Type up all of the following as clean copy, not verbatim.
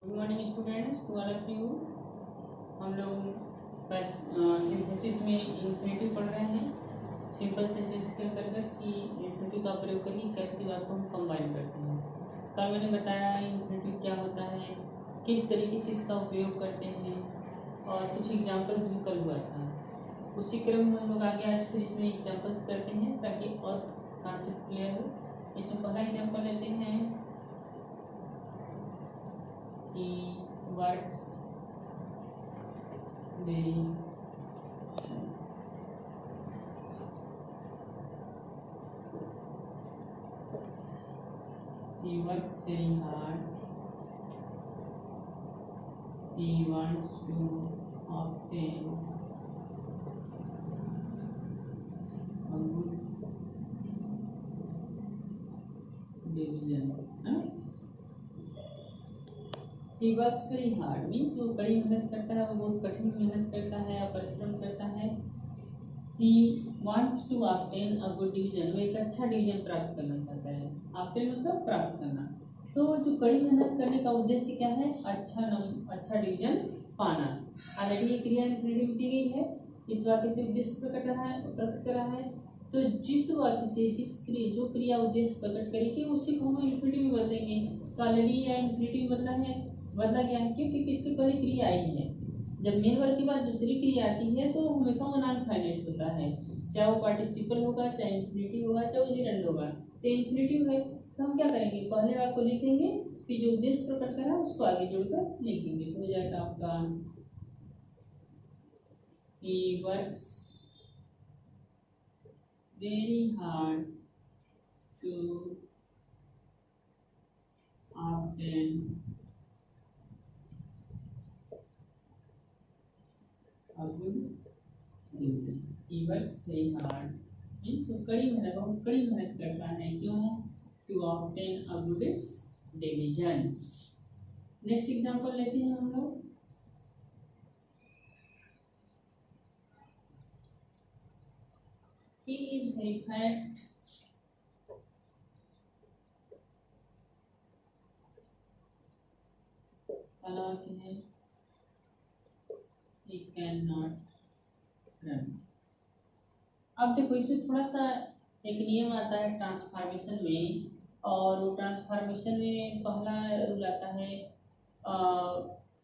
Good morning students, to all of you. हम लोग बस सिंथेसिस में इन्फिनिटिव पढ़ रहे हैं। सिंपल सेंटेंस के अंतर्गत कि इन्फिनिटिव का प्रयोग करके कैसी बात को हम कंबाइन करते हैं। कल मैंने बताया इन्फिनिटिव क्या होता है, किस तरीके से इसका उपयोग करते हैं और कुछ एग्जाम्पल्स भी कल हुआ था। उसी क्रम में हम लोग आगे आज फिर इसमें एग्जाम्पल्स करते हैं ताकि और कॉन्सेप्ट क्लियर हो। इसमें पहला एग्जाम्पल लेते हैं कि works very he works very hard, he wants to obtain a good division. he works very hard means वो बड़ी मेहनत करता है, वो बहुत कठिन मेहनत करता है या परिश्रम करता है। he wants to obtain a good division, वो एक अच्छा डिवीजन प्राप्त करना चाहता है। obtain मतलब प्राप्त करना। तो जो कड़ी मेहनत करने का उद्देश्य क्या है? अच्छा डिवीजन पाना। ऑलरेडी ये क्रिया इन्फिनिटिव दी गई है, इस वाक्य से उद्देश्य प्रकट कर रहा है। तो जिस वाक्य से जो क्रिया उद्देश्य प्रकट करेगी उसी को हम इन्फिनिटिव में बदलेंगे। तो ऑलरेडी यह इन्फिनिटिव बदला गया है क्योंकि किसके पहले क्रिया आई है। जब मेन वर्ब के बाद दूसरी क्रिया आती है तो हमेशा वो नॉन फाइनाइट होता है, चाहे वो पार्टिसिपल होगा, चाहे इन्फिनिटिव होगा, चाहे वो जिरंड होगा। तो इन्फिनिटिव है तो हम क्या करेंगे, पहले वाक्य को लिख देंगे, फिर जो उद्देश्य प्रकट करा उसको आगे जोड़कर लिखेंगे। तो हो जाएगा आपका he works very hard to obtain a good dividend. He works very hard means वो बहुत कड़ी मेहनत करता है। क्यों? to obtain a good division. Next example लेते हैं हम लोग। he is very fat, हालांकि he cannot run। अब देखो इसमें थोड़ा सा एक नियम आता है ट्रांसफॉर्मेशन में, और वो ट्रांसफॉर्मेशन में पहला रूल आता है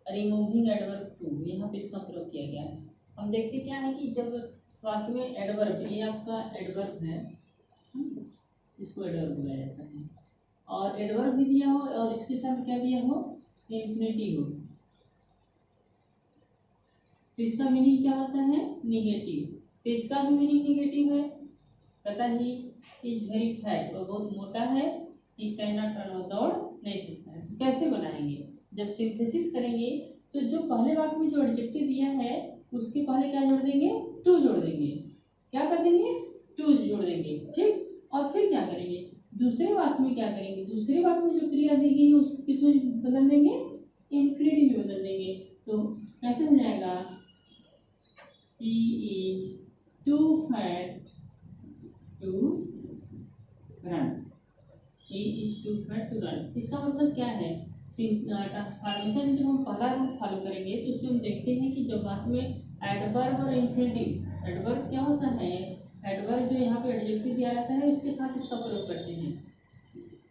रिमूविंग एडवर्ब टू। यहाँ पे इसका प्रयोग किया गया है। हम देखते क्या है कि जब वाक्य में एडवर्ब, ये आपका एडवर्ब है, इसको एडवर्ब बोला जाता है, और एडवर्ब भी दिया हो और इसके साथ क्या दिया हो, इन्फिनिटिव हो, तो इसका मीनिंग क्या होता है, निगेटिव। तो इसका भी मीनिंग निगेटिव है। कहता ही इज वेरी फैट, वो बहुत मोटा है, ही कैन नॉट रन, दौड़ नहीं सकता है। तो कैसे बनाएंगे, जब सिंथेसिस करेंगे तो जो पहले वाक्य में जो एडजेक्टिव दिया है उसके पहले क्या जोड़ देंगे, टू जोड़ देंगे। क्या कर देंगे, टू जोड़ देंगे, ठीक। और फिर क्या करेंगे, दूसरे वाक्य में क्या करेंगे, दूसरे वाक्य में जो क्रिया दी गई है उसको किसमें बदल देंगे, इन्फिनिटिव में बदल देंगे। तो कैसे हो जाएगा, he is too fat to run, he is too fat to run। इसका मतलब क्या है, ट्रांसफॉर्मेशन जब हम पहला रूल फॉलो करेंगे तो उसमें हम देखते हैं कि जब वाक्य में एडवर्ब और इन्फिनिटिव, एडवर्ब क्या होता है, एडवर्ब जो यहाँ पे एडजेक्टिव दिया रहता है उसके साथ इसका प्रयोग करते हैं,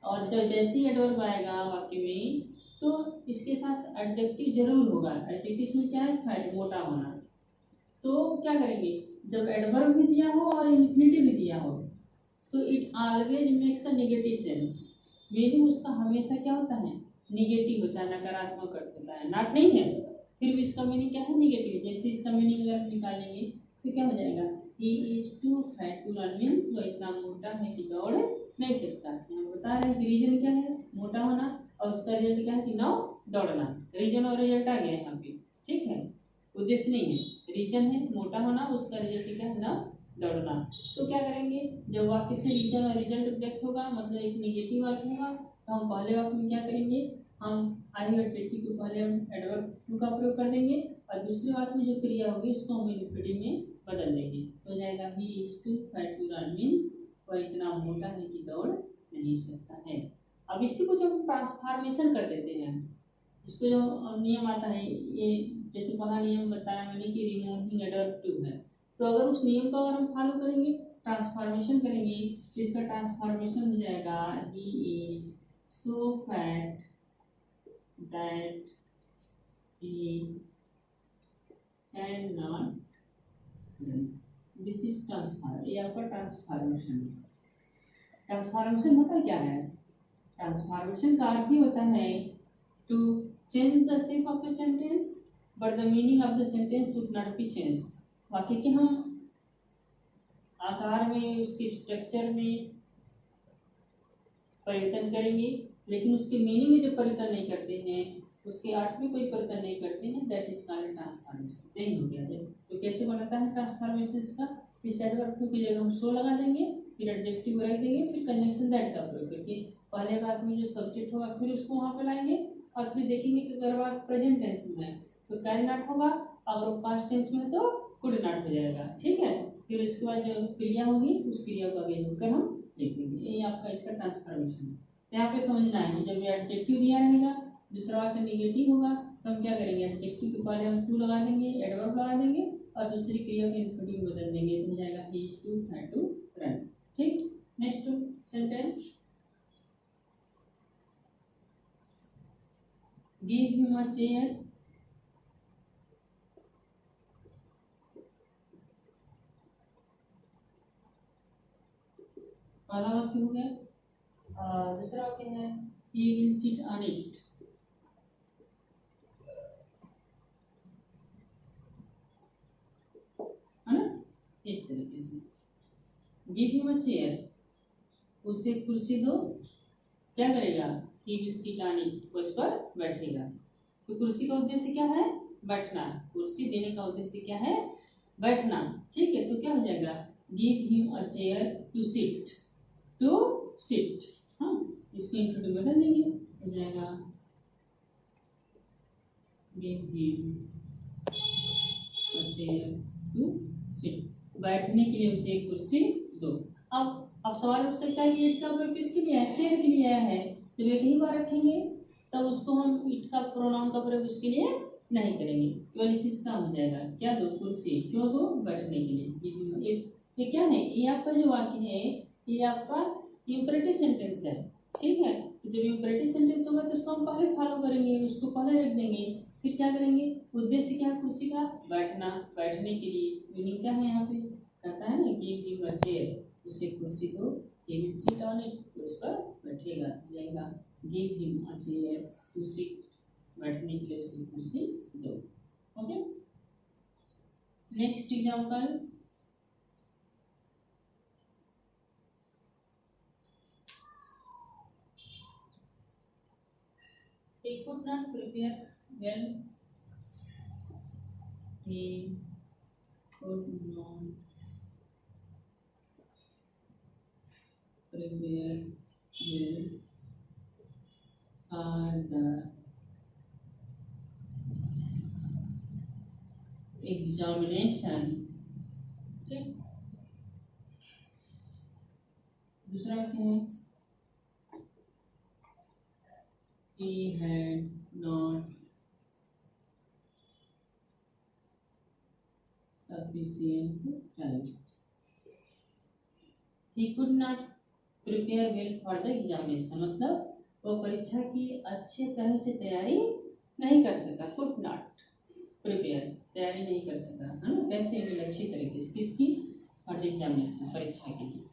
और जब जैसे ही एडवर्ब आएगा वाक्य में तो इसके साथ एडजेक्टिव जरूर होगा। एडजेक्टिव में क्या है, फैट, मोटा होना। तो क्या करेंगे, जब एडवर्ब भी दिया हो और इन्फिनिटिव भी दिया हो तो it always makes a negative sense, meaning उसका हमेशा क्या होता है, नेगेटिव होता है, नकारात्मक अर्थ होता है, नॉट नहीं है, फिर भी इसका मीनिंग क्या है, नेगेटिव। जैसे इसका मीनिंग अगर निकालेंगे तो क्या हो जाएगा, he is too fat to run means वो इतना मोटा है कि दौड़ नहीं सकता। यहाँ बता रहे हैं कि रीजन क्या है, मोटा होना, और उसका रिजल्ट क्या है कि नौ दौड़ना। रीजन और रिजल्ट आ गया यहाँ पे, ठीक है, उद्देश्य नहीं है, रीजन है मोटा होना, उसका रिजल्ट क्या है ना, दौड़ना। तो क्या करेंगे, जब वाक्य से रीजन और रिजल्ट व्यक्त होगा मतलब एक नेगेटिव अर्थ होगा, तो हम पहले वाक्य में क्या करेंगे, हम आई एडजेक्टिव के पहले हम एडवर्ब टू का प्रयोग कर देंगे, और दूसरे वाक्य में जो क्रिया होगी उसको हम इन्फिनिटिव में बदल देंगे। तो हो जाएगा he is too fat to run means वह इतना मोटा है कि दौड़ नहीं सकता है। अब इसी को जब हम ट्रांसफॉर्मेशन कर देते हैं इसको जो नियम आता है, ये जैसे पहला नियम बताया मैंने कि रिमूविंग एडवर्ब है, तो अगर उस नियम को अगर हम फॉलो करेंगे, ट्रांसफॉर्मेशन करेंगे, तो इसका ट्रांसफॉर्मेशन हो जाएगा he is so fat that he can not, this is transform, ये आपका ट्रांसफॉर्मेशन है। ट्रांसफॉर्मेशन होता क्या है? ट्रांसफॉर्मेशन का अर्थ ही होता है to change the shape of the sentence but the meaning of the sentence should not be change. वाक्य के हम आकार में, उसके स्ट्रक्चर में परिवर्तन करेंगे, लेकिन उसके मीनिंग में जब परिवर्तन नहीं करते हैं, उसके अर्थ में कोई परिवर्तन नहीं करते हैं, दैट इज कॉल्ड ट्रांसफॉर्मेशन। यही हो गया। तो कैसे बनाता है ट्रांसफॉर्मेशन का? इस एडवर्ब टू की जगह हम सो लगा देंगे, फिर एडजेक्टिव रख देंगे, फिर कंजंक्शन दैट का प्रयोग करके पहले वाक्य में जो सब्जेक्ट होगा फिर उसको वहां पे लाएंगे, और फिर देखेंगे कि अगर वाक्य प्रेजेंट टेंस में है तो कैन नॉट होगा, अगर वो पास्ट टेंस में है तो कुड नॉट हो जाएगा। ठीक है, फिर उसके बाद जो क्रिया होगी उस क्रिया को आगे जोड़कर हम लिख देंगे। ये आपका इसका ट्रांसफॉर्मेशन है। तो यहाँ पे समझना है, जब ये एडजेक्टिव दिया रहेगा, दूसरा वाक्य नेगेटिव होगा, तो हम क्या करेंगे, एडजेक्टिव के पहले हम टू लगा देंगे, एडवर्ब लगा देंगे, और दूसरी क्रिया के इन्फिनेटिव में बदल देंगे, तो हो जाएगा he is to had to run. ठीक, next sentence, give him a chair. पहला वाक्य हो गया, दूसरा वाक्य है he will sit on it। है ना, इस तरीके से गिव हिम अ चेयर, उसे कुर्सी दो, क्या करेगा, he will sit on it, वो इस पर बैठेगा। तो कुर्सी का उद्देश्य क्या है, बैठना। कुर्सी देने का उद्देश्य क्या है, बैठना। ठीक है, तो क्या हो जाएगा, give him a chair to sit, to sit. हाँ, इसको इनफिनिटिव बदल देंगे, हो जाएगा give him a chair to sit, बैठने के लिए उसे एक कुर्सी दो। अब सवाल उठ सकता है कि इट का प्रयोग किसके लिए है, चेयर के लिए आया है। जब एक ही बार रखेंगे तब उसको हम इट का प्रोनाउन का प्रयोग उसके लिए नहीं करेंगे, केवल इसी से काम हो जाएगा। क्या दो, कुर्सी। क्यों दो, बैठने के लिए। ये क्या है, ये आपका जो वाक्य है ये आपका इंपरेटिव सेंटेंस है। ठीक है, तो जब इंपरेटिव सेंटेंस होगा तो इसको हम पहले फॉलो करेंगे, उसको पहले रख देंगे, फिर क्या करेंगे, उद्देश्य क्या है कुर्सी का, बैठना, बैठने के लिए। मीनिंग क्या है यहाँ पे, कहता है ना गिव हिम अ चेयर, उसे कुर्सी दो, he will sit on it, तो उस पर बैठेगा, जाएगा give him a chair to sit, बैठने के लिए उसे कुर्सी दो। Okay, next example, he could not prepare well, he could not prepare well for the examination. ठीक, दूसरा क्या है, he had not sufficient time, he could not prepare well for the examination, मतलब वो परीक्षा की अच्छे तरह से तैयारी नहीं कर सका। could not prepare, तैयारी नहीं कर सका, है ना, कैसे भी अच्छी तरीके से, किसकी, फॉर द एग्जामिनेशन, परीक्षा के लिए,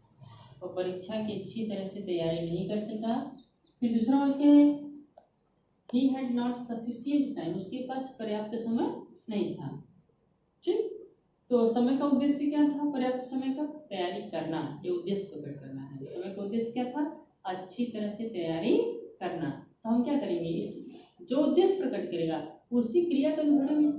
वो परीक्षा की अच्छी तरह से तैयारी नहीं कर सका। फिर दूसरा वाक्य है he had not sufficient time, उसके पास पर्याप्त समय नहीं था। ठीक, तो समय का उद्देश्य क्या था, पर्याप्त समय का तैयारी करना, ये उद्देश्य प्रकट करना है। समय का उद्देश्य क्या था, अच्छी तरह से तैयारी करना। तो हम क्या करेंगे, इस जो उद्देश्य प्रकट करेगा उसी क्रिया का विवरण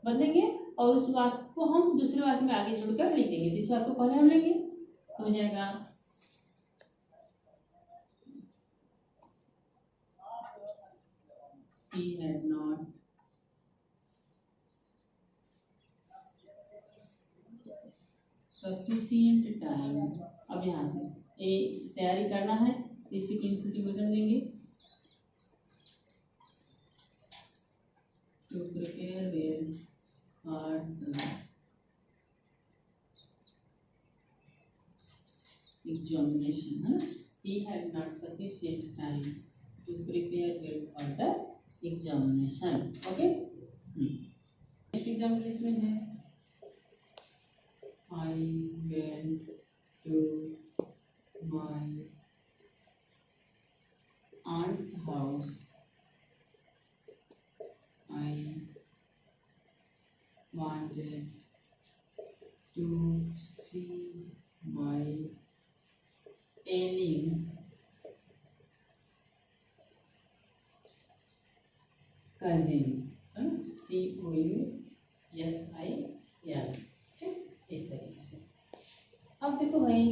बदलेंगे, और उस वाक्य को हम दूसरे वाक्य में आगे जोड़कर लिख देंगे। इस वाक्य को पहले हम लेंगे तो हो जाएगा he had not sufficient time। अब यहाँ से ये तैयारी करना है, इसी को इनफिनिटिव बदल देंगे, to prepare well for the examination, है ना? He had not sufficient time to prepare well for the examination. Okay? Next example इसमें है I went to my aunt's house. I wanted to see my ailing cousin. COUSIN. ठीक, इस तरीके से। अब देखो भाई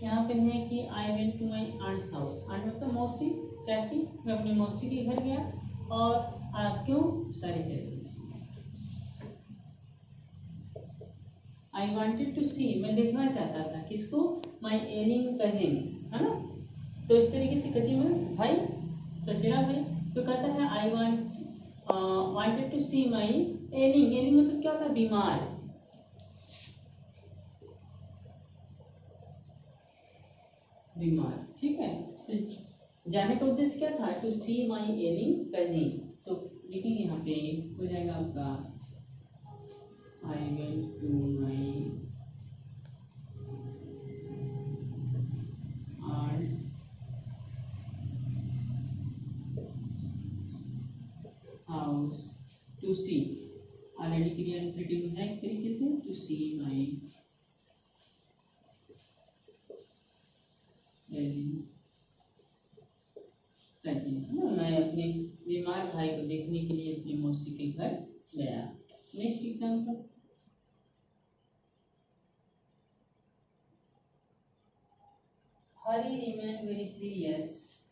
यहाँ पे है कि I went to my aunt's house. Aunt मतलब मौसी, चाची। मैं अपनी मौसी के घर गया और क्यों सारी आई वॉन्टेड टू सी, मैं देखना चाहता था किसको, माई एलिंग कजिन, है ना? तो इस तरीके से कजिन में भाई, ससुरा भाई। तो कहता है आई वांटेड टू सी माई एलिंग। एलिंग मतलब क्या होता है, बीमार। बीमार, ठीक है। तो जाने का उद्देश्य क्या था, टू सी माई एलिंग कजिन। तो लिखेंगे यहाँ पे हो जाएगा आपका I went to my aunt's house to see. Already क्रिया इंफिनिटिव है एक तरीके से, टू सी माई मैं अपने बीमार भाई को देखने के लिए अपनी मौसी के घर गया। Next example, Hari remained very serious.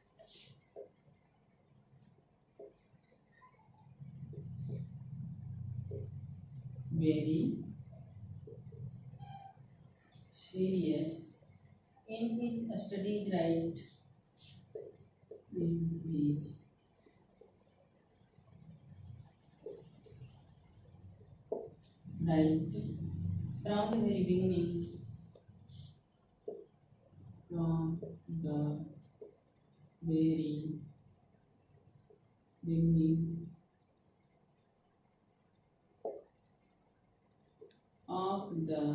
Very serious in his studies, right? In his right from the very beginning. From the very beginning of the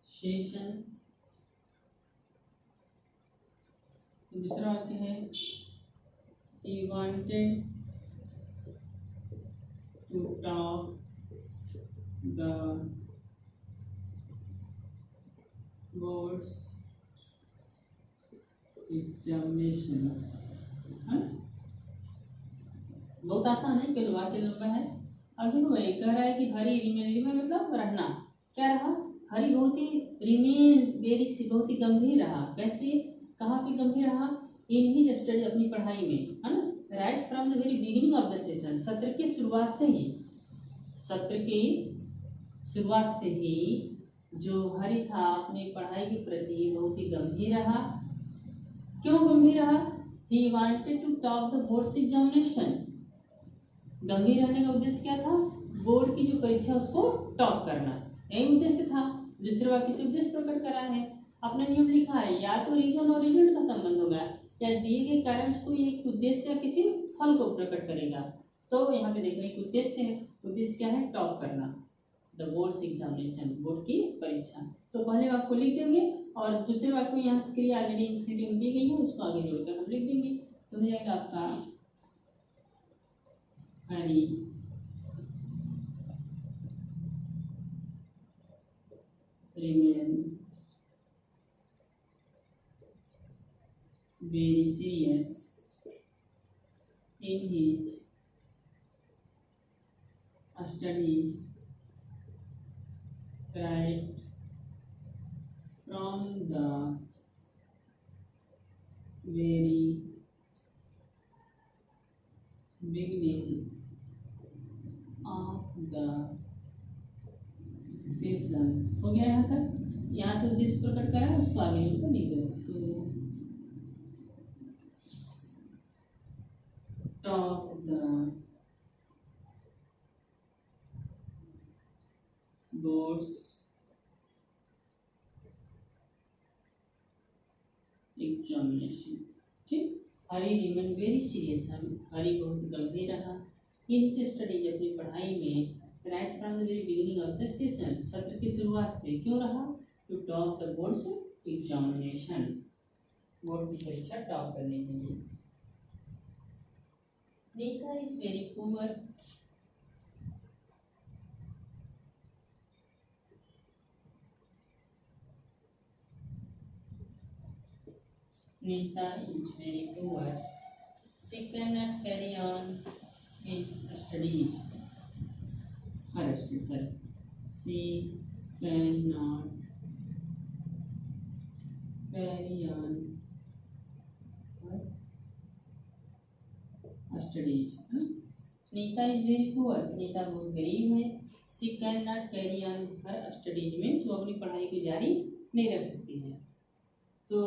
session. दूसरा वाक्य है he wanted to talk the board's examination. बहुत आसान है, केवल वाक्य लंबा है। अब देखो भाई कह रहा है कि हरी रिमेन मतलब रहना, क्या रहा, हरी बहुत ही रिमेन वेरी सी, बहुत ही गंभीर रहा। कैसे, कहाँ पे गंभीर रहा, इन ही स्टडी, अपनी पढ़ाई में, है ना? Right from the very beginning of the session, सत्र की शुरुआत से ही, सत्र की शुरुआत से ही जो हरी था अपनी पढ़ाई के प्रति बहुत ही गंभीर रहा। क्यों गंभीर रहा, he wanted to top the boards examination. गंभीर रहने का उद्देश्य क्या था, बोर्ड की जो परीक्षा उसको टॉप करना, यही उद्देश्य था। दूसरे वाक्य से उद्देश्य प्रकट करा है। अपना नियम लिखा है, या तो रीजन और रिजल्ट का संबंध होगा, या दिए गए कारण को एक उद्देश्य या किसी फल को प्रकट करेगा। तो यहाँ पे देखने की उद्देश्य है, उद्देश्य क्या है, टॉप करना, द बोर्ड्स एग्जामिनेशन, बोर्ड की परीक्षा। तो पहले वाक्य को लिख देंगे और दूसरे वाक्य में यहाँ से क्रिया ऑलरेडी इंफिनिटिव दी गई है, उसको आगे जोड़कर हम लिख देंगे। तो हो जाएगा आपका हरी remained very serious in his studies right from the very beginning of the session। हो गया यहाँ तक, यहाँ से उद्देश्य प्रकट करा, उसको आगे लिख दो। तो टॉप द बोर्ड्स एग्जामिनेशन। ठीक, Hari remain very serious, Hari बहुत गंभीर रहा इन हिज स्टडीज, अपनी पढ़ाई में, right from the very beginning of the session, सत्र की शुरुआत से। क्यों रहा? To top the boards examination, board की परीक्षा टॉप करने के लिए। Nita is very poor, Nita is very poor. She cannot carry on his studies. Her studies, sorry. She cannot carry on her studies. Nita is very poor. Nita बहुत गरीब है. She cannot carry on her studies means वो अपनी पढ़ाई को जारी नहीं रख सकती है। तो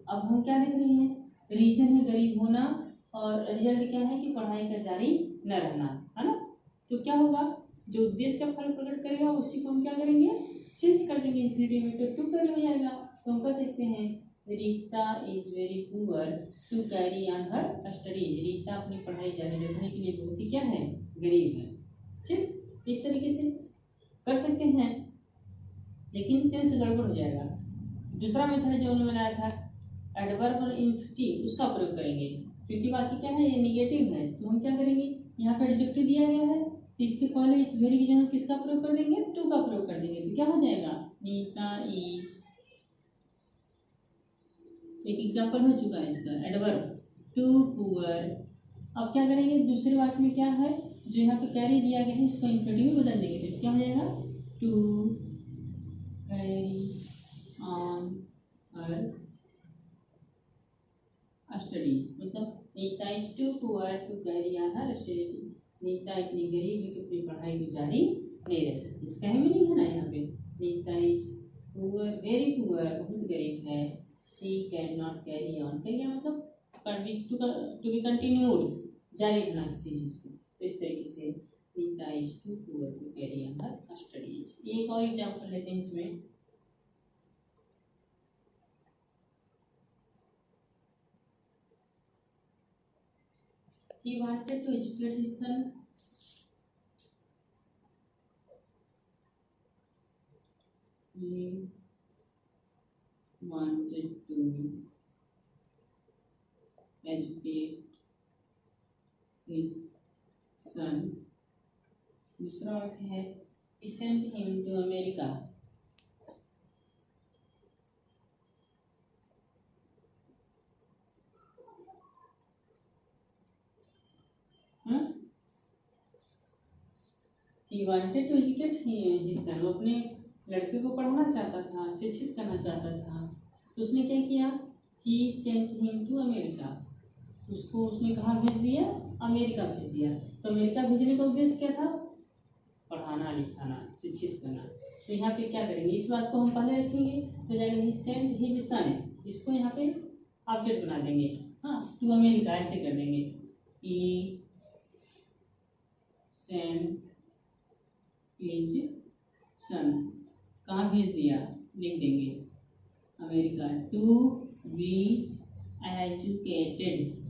अब हम क्या देख रहे हैं? रीजन है गरीब होना और रिजल्ट क्या है कि पढ़ाई का जारी न रहना, है ना। तो क्या होगा? जो उद्देश्य का फल प्रकट करेगा उसी को हम क्या करेंगे? चेंज कर देंगे इंफिनिटिव में, तो टू पहले हो जाएगा। तो हम कह सकते हैं Rita is very poor to carry on her studies. Rita अपनी पढ़ाई जारी रखने के लिए बहुत ही क्या है? गरीब है। ठीक, इस तरीके से कर सकते हैं, लेकिन सेंस गड़बड़ हो जाएगा। दूसरा मेथड जो उन्होंने बनाया था एडवर्ब और इंफिनिटिव, उसका प्रयोग करेंगे, क्योंकि बाकी क्या है? ये निगेटिव है। तो हम क्या करेंगे? यहाँ पे एडजेक्टिव दिया गया है तो इसके पहले इस वेरी की जगह किसका प्रयोग कर देंगे? टू का प्रयोग कर देंगे। तो क्या हो जाएगा? नीता इज, एक एग्जांपल हो चुका है इसका, एडवर्ब टू पुअर। अब क्या करेंगे? दूसरे वाक्य में क्या है? जो यहाँ पे कैरी दिया गया है इसको इंफिनिटिव में बदल देंगे। तो क्या हो जाएगा? To carry on her studies. मतलब Neeta is too poor to carry on her studies. Neeta इतनी गरीब है कि अपनी पढ़ाई को जारी नहीं रख सकती। इसका ही मीनिंग है ना यहाँ पे, Nita is poor, very poor, बहुत गरीब है। She can not carry on, carry मतलब टू बी कंटिन्यूड, जारी रखना किसी चीज को। तो इस तरीके से Nita is too poor to carry on her studies. एक और एग्जांपल लेते हैं इसमें। He wanted to educate his son. He wanted to educate his son. दूसरा वाक्य है He sent him to America. He wanted to educate his son. वो अपने लड़के को पढ़ाना चाहता था, शिक्षित करना चाहता था। तो उसने क्या किया? He sent him to America. उसको उसने कहाँ भेज दिया? अमेरिका भेज दिया। तो अमेरिका भेजने का उद्देश्य क्या था? पढ़ाना, लिखाना, शिक्षित करना। तो यहाँ पे क्या करेंगे? इस बात को हम पहले रखेंगे तो जाएगा he sent his son, इसको यहाँ पे ऑब्जेक्ट बना देंगे। हाँ, टू अमेरिका ऐसे कर देंगे। He sent his son, कहाँ भेज दिया? लिख देंगे America. To be educated,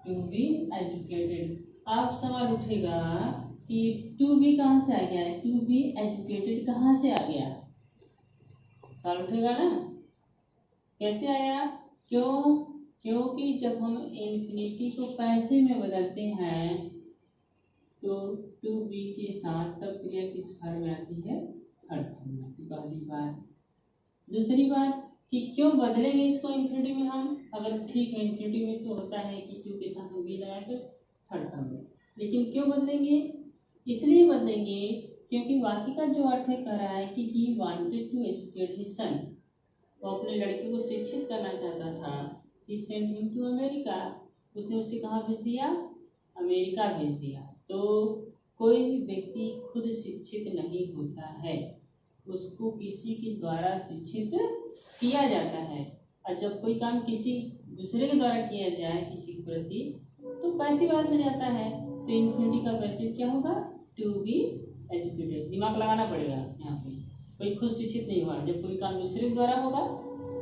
to be educated. अब सवाल उठेगा कि टू बी कहाँ से आ गया है? टू बी एजुकेटेड कहाँ से आ गया? सवाल उठेगा ना, कैसे आया? क्यों? क्योंकि जब हम इन्फिनिटी को पैसे में बदलते हैं तो टू बी के साथ तब क्रिया किस फॉर्म में आती है? थर्ड फॉर्म में आती है। पहली बात। दूसरी बात कि क्यों बदलेंगे इसको इन्फिनिटी में हम? अगर ठीक है इन्फिनिटी में तो होता है कि टू के साथ हम बी लगा कर थर्ड फॉर्म में, लेकिन क्यों बदलेंगे? इसलिए बदलेंगे क्योंकि वाक्य का जो अर्थ है कह रहा है कि he wanted to educate his son, वो अपने लड़के को शिक्षित करना चाहता था। He sent him to America, उसने उसे कहाँ भेज दिया? अमेरिका भेज दिया। तो कोई भी व्यक्ति खुद शिक्षित नहीं होता है, उसको किसी के द्वारा शिक्षित किया जाता है। और जब कोई काम किसी दूसरे के द्वारा किया जाए किसी के प्रति तो पैसिव वॉइस हो जाता है। तो इन्फिनिटी का पैसिव क्या होगा? To be educated. दिमाग लगाना पड़ेगा यहाँ पे, कोई खुद शिक्षित नहीं हुआ। जब कोई काम दूसरे के द्वारा होगा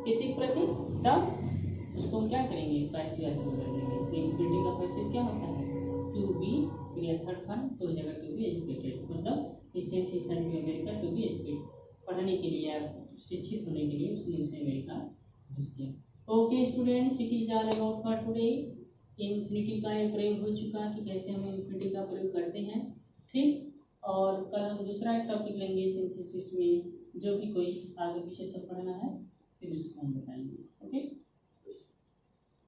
किसी के प्रति तब उसको हम क्या करेंगे? पैसिव वॉइस कर देंगे। तो इन्फिनिटी का पैसिव क्या होता है? टू बी, फिर थर्ड फॉर्म तो हो जाएगा टू बी एजुकेटेड, मतलब recent he sent to America to be educated, पढ़ने के लिए या शिक्षित होने के लिए उसने उसे अमेरिका भेज दिया। Okay students, it is all about for today. Infinity का ये प्रयोग हो चुका कि कैसे हम इन्फिनिटी का प्रयोग करते हैं, ठीक। और कल हम दूसरा टॉपिक लेंगे सिंथेसिस में, जो भी कोई आगे पीछे से पढ़ना है फिर उसको हम बताएंगे। ओके।